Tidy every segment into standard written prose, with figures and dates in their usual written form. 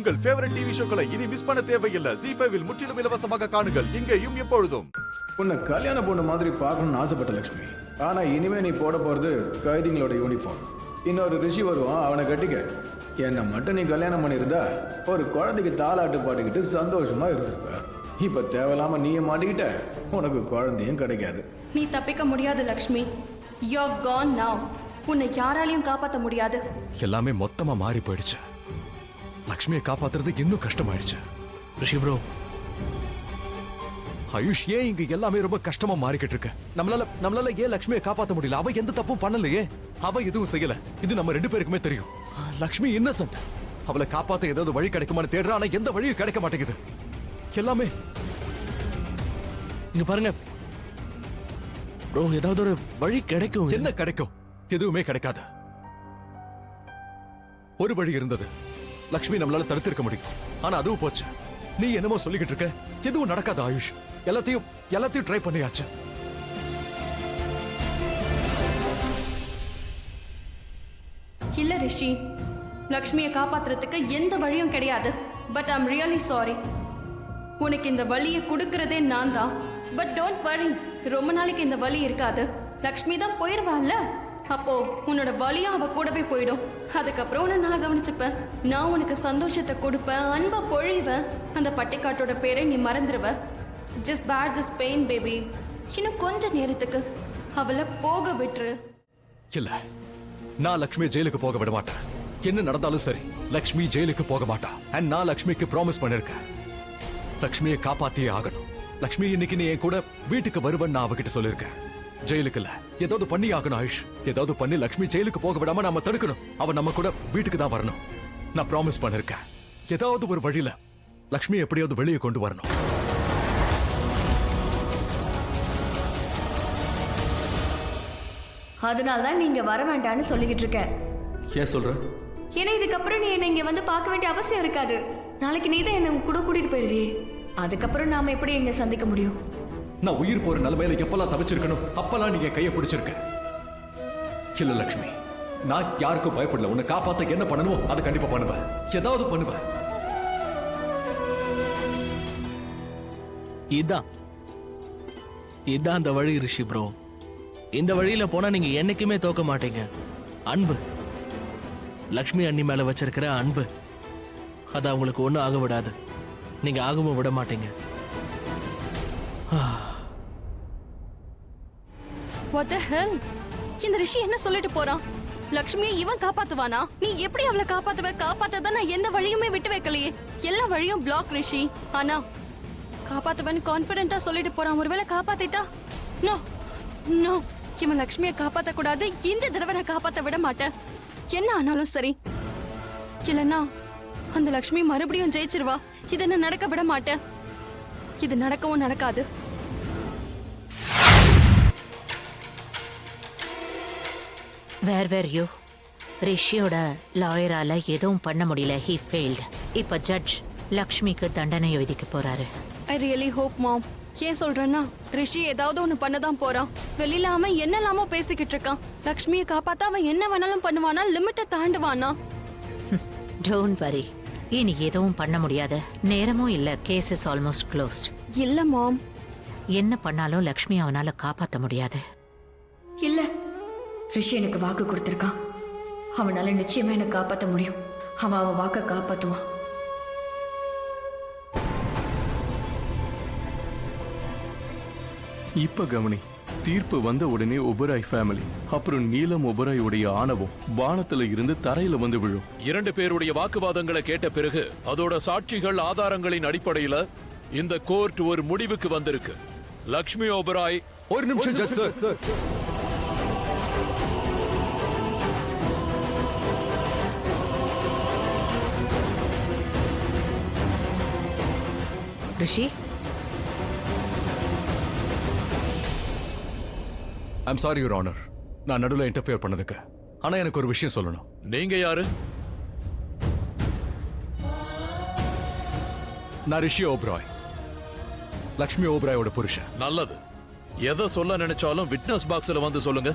உங்கள் favourite TV ஷோக்களை இனி miss பண்ண தேவையில்லை. ZEE5 இல் முற்றிலும் இலவசமாக காணுங்கள். இங்கேயும் எப்பொழுதும். உன்னை கல்யாண பொண்ணு மாதிரி பார்க்கணும்னு ஆசைப்பட்ட லட்சுமி. ஆனா இனிமே நீ போட போறது கைதிங்களோட யூனிஃபார்ம். இன்னொரு ரிஷி வருவான், அவனை கட்டிக்க. என்னை மட்டும் நீ கல்யாணம் பண்ணியிருந்தா ஒரு குழந்தைக்கு தாலாட்டு பாடிக்கிட்டு சந்தோஷமா இருந்திருப்ப. இப்ப தேவையில்லாம நீயே மாட்டிக்கிட்ட, உனக்கு குழந்தையும் கிடைக்காது. நீ தப்பிக்க முடியாது லக்ஷ்மி. You're gone now. உன்னை யாராலையும் காப்பாற்ற முடியாது. எல்லாமே மொத்தமா மாறி போயிடுச்சு. லக்ஷ்மியை காப்பாத்துறது இன்னும் கஷ்டமாயிடுச்சு. ரிஷி ப்ரோ, ஆயுஷ் ஏன் இங்க எல்லாமே ரொம்ப கஷ்டமா மாறிக்கிட்டு இருக்கு? நம்மளால ஏன் லக்ஷ்மியை காப்பாத்த முடியல? அவ எந்த தப்பும் பண்ணலையே, அவ எதுவும் செய்யல. இது நம்ம 2 பேருக்குமே தெரியும். லக்ஷ்மி இன்னசென்ட். அவளை காப்பாத்த ஏதாவது வழி கிடைக்குமான்னு தேடுறா, ஆனா எந்த வழியும் கிடைக்க மாட்டேங்குது. எல்லாமே இங்க பாருங்க ப்ரோ, ஏதாவது ஒரு வழி கிடைக்கும். என்ன கிடைக்கும்? எதுவுமே கிடைக்காது. ஒரு வழி இருந்தது, லக்ஷ்மி நம்மளால தடுத்திருக்க முடியும். ஆனா அதுவும் போச்சு. நீ என்னமோ சொல்லிக்கிட்டு இருக்க, எதுவும் நடக்காது ஆயுஷ். எல்லாத்தையும் ட்ரை பண்ணியாச்சு. இல்ல ரிஷி, லக்ஷ்மியை காப்பாத்துறதுக்கு எந்த வழியும் கிடையாது. But I'm really sorry. உனக்கு இந்த வழியை கொடுக்கறதே நான் தான். பட் டோன்ட் வரி, ரொம்ப நாளைக்கு இந்த வழி இருக்காது. லக்ஷ்மி தான் போயிருவாள்ல, அப்போ உன்னோட வழியும் அவ கூடவே போயிடும். அதுக்கப்புறம் உன்னை நான் கவனிச்சுப்பேன். நான் உனக்கு சந்தோஷத்தை கொடுப்பேன், அன்பை பொழிவேன். அந்த பட்டிக்காட்டோட பேரை நீ மறந்துடுவ. Just bear this pain baby. இன்னும் கொஞ்ச நேரத்துக்கு அவளை போக விட்டுரு. இல்ல, நான் லக்ஷ்மி ஜெயிலுக்கு போக விட மாட்டேன். என்ன நடந்தாலும் சரி, லக்ஷ்மி ஜெயிலுக்கு போக மாட்டா. அண்ட் நான் லக்ஷ்மிக்கு ப்ராமிஸ் பண்ணிருக்கேன், லக்ஷ்மியை காப்பாத்தியே ஆகணும். லக்ஷ்மி இன்னைக்கு நீ என் கூட வீட்டுக்கு வருவன்னு நான் அவகிட்ட சொல்லிருக்கேன். ஜெயிலுக்கு இல்ல, ஏதாவது பண்ணி ஆகணும் ஆயுஷ். ஏதாவது பண்ணி லக்ஷ்மி ஜெயிலுக்கு போக விடாம நாம தடுக்கணும். அவ நம்ம கூட வீட்டுக்கு தான் வரணும். நான் ப்ராமிஸ் பண்ணிருக்கேன். ஏதாவது ஒரு வழியில லக்ஷ்மி எப்படியாவது வெளியே கொண்டு வரணும். அதனால்தான் நீங்க வர வேண்டாம்னு சொல்லிக்கிட்டு இருக்க. ஏன் சொல்ற? ஏன்னா இதுக்கப்புறம் நீ என்ன இங்க வந்து பார்க்க வேண்டிய அவசியம் இருக்காது. நாளைக்கு நீ தான் என்ன கூட கூட்டிட்டு போயிருவியே. அதுக்கப்புறம் நாம எப்படி இங்க சந்திக்க முடியும்? நான் உயிர் போற நிலைமையில எப்பெல்லாம் தவிச்சிருக்கணும் அப்பெல்லாம் நீங்க கையை பிடிச்சிருக்க. இல்ல லக்ஷ்மி, நான் யாருக்கும் பயப்படல. உன்னை காப்பாத்த என்ன பண்ணணுமோ அதை கண்டிப்பா பண்ணுவேன். ஏதாவது பண்ணுவேன். இதான் அந்த வழி ரிஷி ப்ரோ. இந்த வழியில போனா நீங்க என்னைக்குமே தோக்க மாட்டீங்க. அன்பு, லக்ஷ்மி அண்ணி மேல வச்சிருக்கிற அன்பு, அது அவங்களுக்கு ஒண்ணும் ஆக விடாது. நீங்க ஆகவும் விட மாட்டீங்க. What the hell? இந்த ரிஷி என்ன சொல்லிட்டு போறான்? லக்ஷ்மியை இவன் காப்பாத்துவானா? நீ எப்படி அவளை காப்பாத்ததான் நான் எந்த வழியுமே விட்டு வைக்கலையே. எல்லா வழியும் பிளாக் ரிஷி. ஆனா காப்பாத்துவன் கான்பிடென்ட்டா சொல்லிட்டு போறான். ஒருவேளை காப்பாத்திட்டா? நோ நோ, இவன் லக்ஷ்மியை காப்பாத்த கூடாது. இந்த தடவை நான் காப்பாத்த விட மாட்டேன், என்ன ஆனாலும் சரி. இல்லைன்னா அந்த லக்ஷ்மி மறுபடியும் ஜெயிச்சிருவா. இதை நான் நடக்க விட மாட்டேன். இது நடக்கவும் நடக்காது. வேர் வேர் யூ? ரிஷியோட லாயரால எதுவும் பண்ண முடியல. He failed. இப்ப ஜட்ஜ் லக்ஷ்மிக்கு தண்டனை விதிக்க போறாரு. ஐ ரியலி ஹோப் மாம். ஏன் சொல்றேன்னா, ரிஷி ஏதாவது ஒண்ணு பண்ணதான் போறான். வெளியில அவன் என்னெல்லாமோ பேசிக்கிட்டு இருக்கான். லக்ஷ்மியை காப்பாத்த அவன் என்ன வேணாலும் பண்ணுவானா, லிமிட்டை தாண்டுவானா? டோன்ட் வரி, இனி எதுவும் பண்ண முடியாது. நேரமும் இல்ல. Case is almost closed. இல்ல மாம், என்ன பண்ணாலும் லக்ஷ்மி அவனால காப்பாத்த முடியாது. இல்ல, ரிஷி எனக்கு வாக்கு கொடுத்திருக்கான். அவனால நிச்சயமா எனக்கு காப்பாற்ற முடியும். அவன் வாக்க காப்பாத்துவான். இப்ப கவனி, தீர்ப்பு வந்த உடனே ஒபராய் ஃபேமிலி, அப்புறம் நீலம் ஒபராயுடைய ஆணவம் வானத்துல இருந்து தரையில வந்து விழும். 2 பேருடைய வாக்குவாதங்களை கேட்ட பிறகு அதோட சாட்சிகள் ஆதாரங்களின் அடிப்படையில இந்த கோர்ட் ஒரு முடிவுக்கு வந்திருக்கு. லக்ஷ்மி ஒபராய். ஒரு நிமிஷம் judge sir. Rishi, I'm sorry your honour, நான் நடுவில் இன்டர்ஃபியர் பண்ணதுக்கு. ஆனா எனக்கு ஒரு விஷயம் சொல்லணும். நீங்க யாரு? நான் ரிஷி ஓபராய், லக்ஷ்மி ஓபராயோட புருஷன். நல்லது. எதை சொல்ல நினைச்சாலும் விட்னஸ் பாக்ஸ்ல வந்து சொல்லுங்க.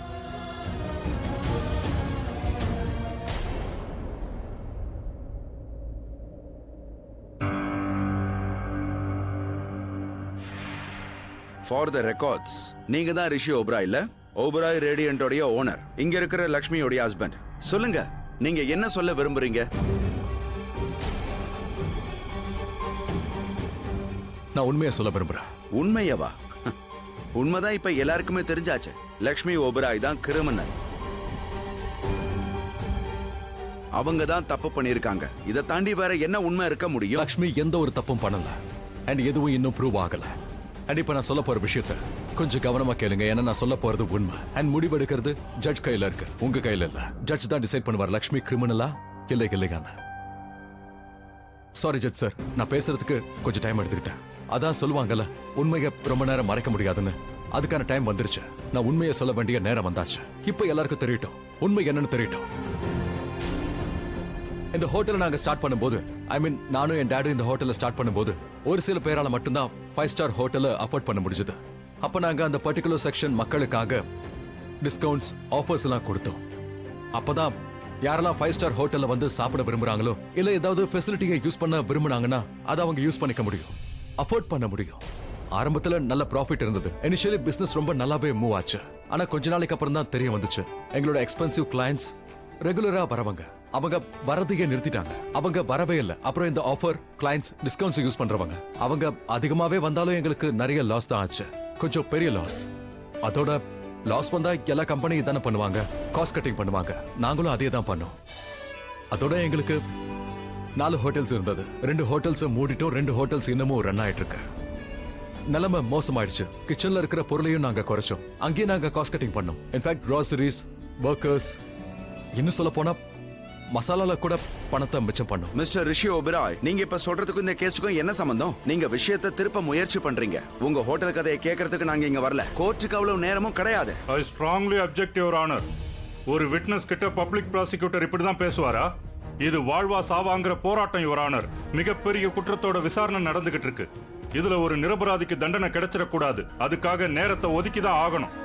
ஃபார் த ரெக்கார்ட்ஸ், நீங்க தான் ரிஷி ஓபராய் இல்ல? ஓபராய் ரேடியன்டோடைய ஓனர், இங்க இருக்கிற லக்ஷ்மியோடைய ஹஸ்பண்ட். சொல்லுங்க, நீங்க என்ன சொல்ல விரும்புறீங்க? நான் உண்மையை சொல்ல விரும்புறேன். உண்மையவா? உண்மைதான் இப்ப எல்லாருக்குமே தெரிஞ்சாச்சு. லக்ஷ்மி ஓபராய் தான் கிரிமினல். அவங்க தான் தப்பு பண்ணிருக்காங்க. இதை தாண்டி வேற என்ன உண்மை இருக்க முடியும்? லக்ஷ்மி எந்த ஒரு தப்பும் பண்ணல அண்ட் எதுவும் இன்னும் ப்ரூவ் ஆகல. அண்ட் இப்ப நான் சொல்ல போற விஷயத்த கொஞ்சம் கவனமா கேளுங்க. ஏன்னா நான் சொல்ல போறது உண்மை. அண்ட் முடிவெடுக்கிறது ஜட்ஜ் கையில இருக்கு, உங்க கையில இல்ல. ஜட்ஜ் தான் டிசைட் பண்ணுவார் லக்ஷ்மி கிரிமினலா இல்லையான்னு. சாரி ஜட்ஜ் சார், நான் பேசுறதுக்கு கொஞ்சம் டைம் எடுத்துக்கிட்டேன். அதான் சொல்லுவாங்கல்ல, உண்மையை ரொம்ப நேரம் மறைக்க முடியாதுன்னு. அதுக்கான டைம் வந்துருச்சு. நான் உண்மையை சொல்ல வேண்டிய நேரம் வந்தாச்சு. இப்ப எல்லாருக்கும் தெரியட்டும் உண்மை என்னன்னு தெரியட்டும். இந்த ஹோட்டலை நாங்க ஸ்டார்ட் பண்ணும்போது, நானும் என் டாடும் இந்த ஹோட்டலை ஸ்டார்ட் பண்ணும்போது ஒரு சில பேரால மட்டும்தான் 5 ஸ்டார் ஹோட்டலை அஃபோர்ட் பண்ண முடிஞ்சது. அப்ப நாங்க அந்த பர்டிகுலர் செக்ஷன் மக்களுக்காக டிஸ்கவுண்ட்ஸ், ஆஃபர்ஸ் எல்லாம் கொடுத்தோம். அப்பதான் யாரெல்லாம் 5 ஸ்டார் ஹோட்டல்ல வந்து சாப்பிட விரும்புறாங்களோ இல்ல ஏதாவது ஃபெசிலிட்டியை யூஸ் பண்ண விரும்புனாங்கன்னா அதை அவங்க யூஸ் பண்ணிக்க முடியும், அஃபோர்ட் பண்ண முடியும். ஆரம்பத்துல நல்ல ப்ராஃபிட் இருந்தது. இனிஷியலி பிசினஸ் ரொம்ப நல்லாவே மூவ் ஆச்சு. ஆனா கொஞ்ச நாளைக்கு அப்புறம் தான் தெரிய வந்துச்சு, எங்களோட எக்ஸ்பென்சிவ் கிளையன்ட்ஸ் ரெகுலரா வரவங்க அவங்க வரதையே நிறுத்திட்டாங்க. அவங்க வரவே இல்லை. அப்புறம் இந்த ஆஃபர், கிளையன்ட்ஸ், டிஸ்கவுண்ட்ஸ் யூஸ் பண்றவங்க அவங்க அதிகமாவே வந்தாலும் எங்களுக்கு நிறைய லாஸ் தான் ஆச்சு. கொஞ்சம் பெரிய லாஸ். அதோட லாஸ் வந்தா எல்லா கம்பெனியும் தானே பண்ணுவாங்க, காஸ்ட் கட்டிங் பண்ணுவாங்க. நாங்களும் அதே தான் பண்ணோம். அதோட எங்களுக்கு 4 ஹோட்டல்ஸ் இருந்தது. 2 ஹோட்டல்ஸ் மூடிட்டோம், 2 ஹோட்டல்ஸ் இன்னமும் ரன் ஆயிட்டு இருக்கு. நிலைமை மோசமாயிடுச்சு. கிச்சன்ல இருக்கிற பொருளையும் நாங்க குறைச்சோம். அங்கேயே நாங்க காஸ்ட் கட்டிங் பண்ணோம். இன்ஃபேக்ட் கிராசரிஸ், ஒர்க்கர்ஸ், இன்னும் சொல்ல போனா மசாலால கூட பணத்தை மிச்சம் பண்ணும். மிஸ்டர் ரிஷி ஓபராய், நீங்க இப்ப சொல்றதுக்கும் இந்த கேஸுக்கும் என்ன சம்பந்தம்? நீங்க விஷயத்தை திருப்ப முயற்சி பண்றீங்க. உங்க ஹோட்டல் கதையை கேட்கறதுக்கு நாங்க இங்க வரல. கோர்ட்டுக்கு அவ்வளவு நேரமும் கிடையாது. I strongly object your honor. ஒரு விட்னஸ் கிட்ட பப்ளிக் ப்ராசிக்யூட்டர் இப்படிதான் பேசுவாரா? இது வாழ்வா சாவாங்கிற போராட்டம் யுவர் ஆனர். மிகப்பெரிய குற்றத்தோட விசாரணை நடந்துகிட்டு இருக்கு. இதுல ஒரு நிரபராதிக்கு தண்டனை கிடைச்சிடக்கூடாது. அதுக்காக நேரத்தை ஒதுக்கி தான் ஆகணும்.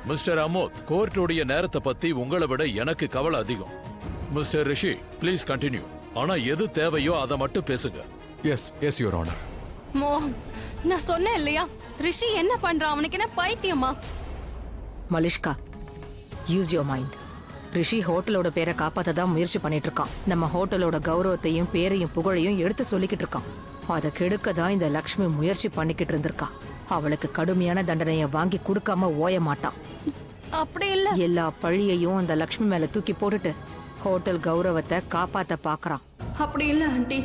மிஸ்டர் அமோத், கோர்ட்டுடைய நேரத்தை பத்தி உங்களை விட எனக்கு கவலை அதிகம். Mister Rishi, please continue. ஆனா எது தேவையோ அதை மட்டும் பேசுங்க. Yes your honour. மோகன், நான் சொன்னேன் இல்லையா, ரிஷி என்ன பண்றான்? அவனுக்கு என்ன பைத்தியமா? Malishka, use your mind. ரிஷி ஹோட்டலோட பேரை காப்பாத்த தான் முயற்சி பண்ணிட்டு இருக்கான். நம்ம ஹோட்டலோட கௌரவத்தையும் பேரையும் புகழையும் எடுத்து சொல்லிக்கிட்டு இருக்கான். அதை கெடுக்க தான் இந்த லக்ஷ்மி முயற்சி பண்ணிக்கிட்டு இருந்திருக்கா. அவளுக்கு கடுமையான தண்டனையை வாங்கி கொடுக்காம ஓய மாட்டான். அப்படி இல்ல. எல்லா பழியையும் அந்த லக்ஷ்மி மேல தூக்கி போட்டுட்டு ஹோட்டல் கௌரவத்தை காப்பாத்த பாக்குறான். அப்படி இல்ல ஆண்டி,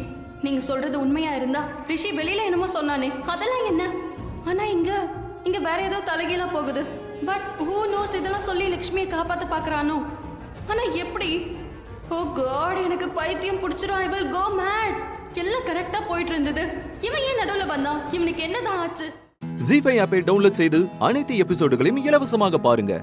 நீங்க சொல்றது உண்மையா இருந்தா ரிஷி வெளியில என்னமோ சொன்னானே, அதெல்லாம் என்ன? ஆனா இங்க வேற ஏதோ தலைகீழா போகுது. பட் ஹூ நோஸ், இதெல்லாம் சொல்லி லக்ஷ்மியை காப்பாத்த பாக்குறானோ. ஆனா எப்படி? ஓ காட், எனக்கு பைத்தியம் பிடிச்சிரும். I will go mad. எல்லாம் கரெக்டா போயிட்டு இருந்தது. இவன் ஏன் நடுவுல வந்தான்? இவனுக்கு என்னதான் ஆச்சு? ஜீ5 ஆப்பை டவுன்லோட் செய்து அனைத்து எபிசோடுகளையும் இலவசமாக பாருங்க.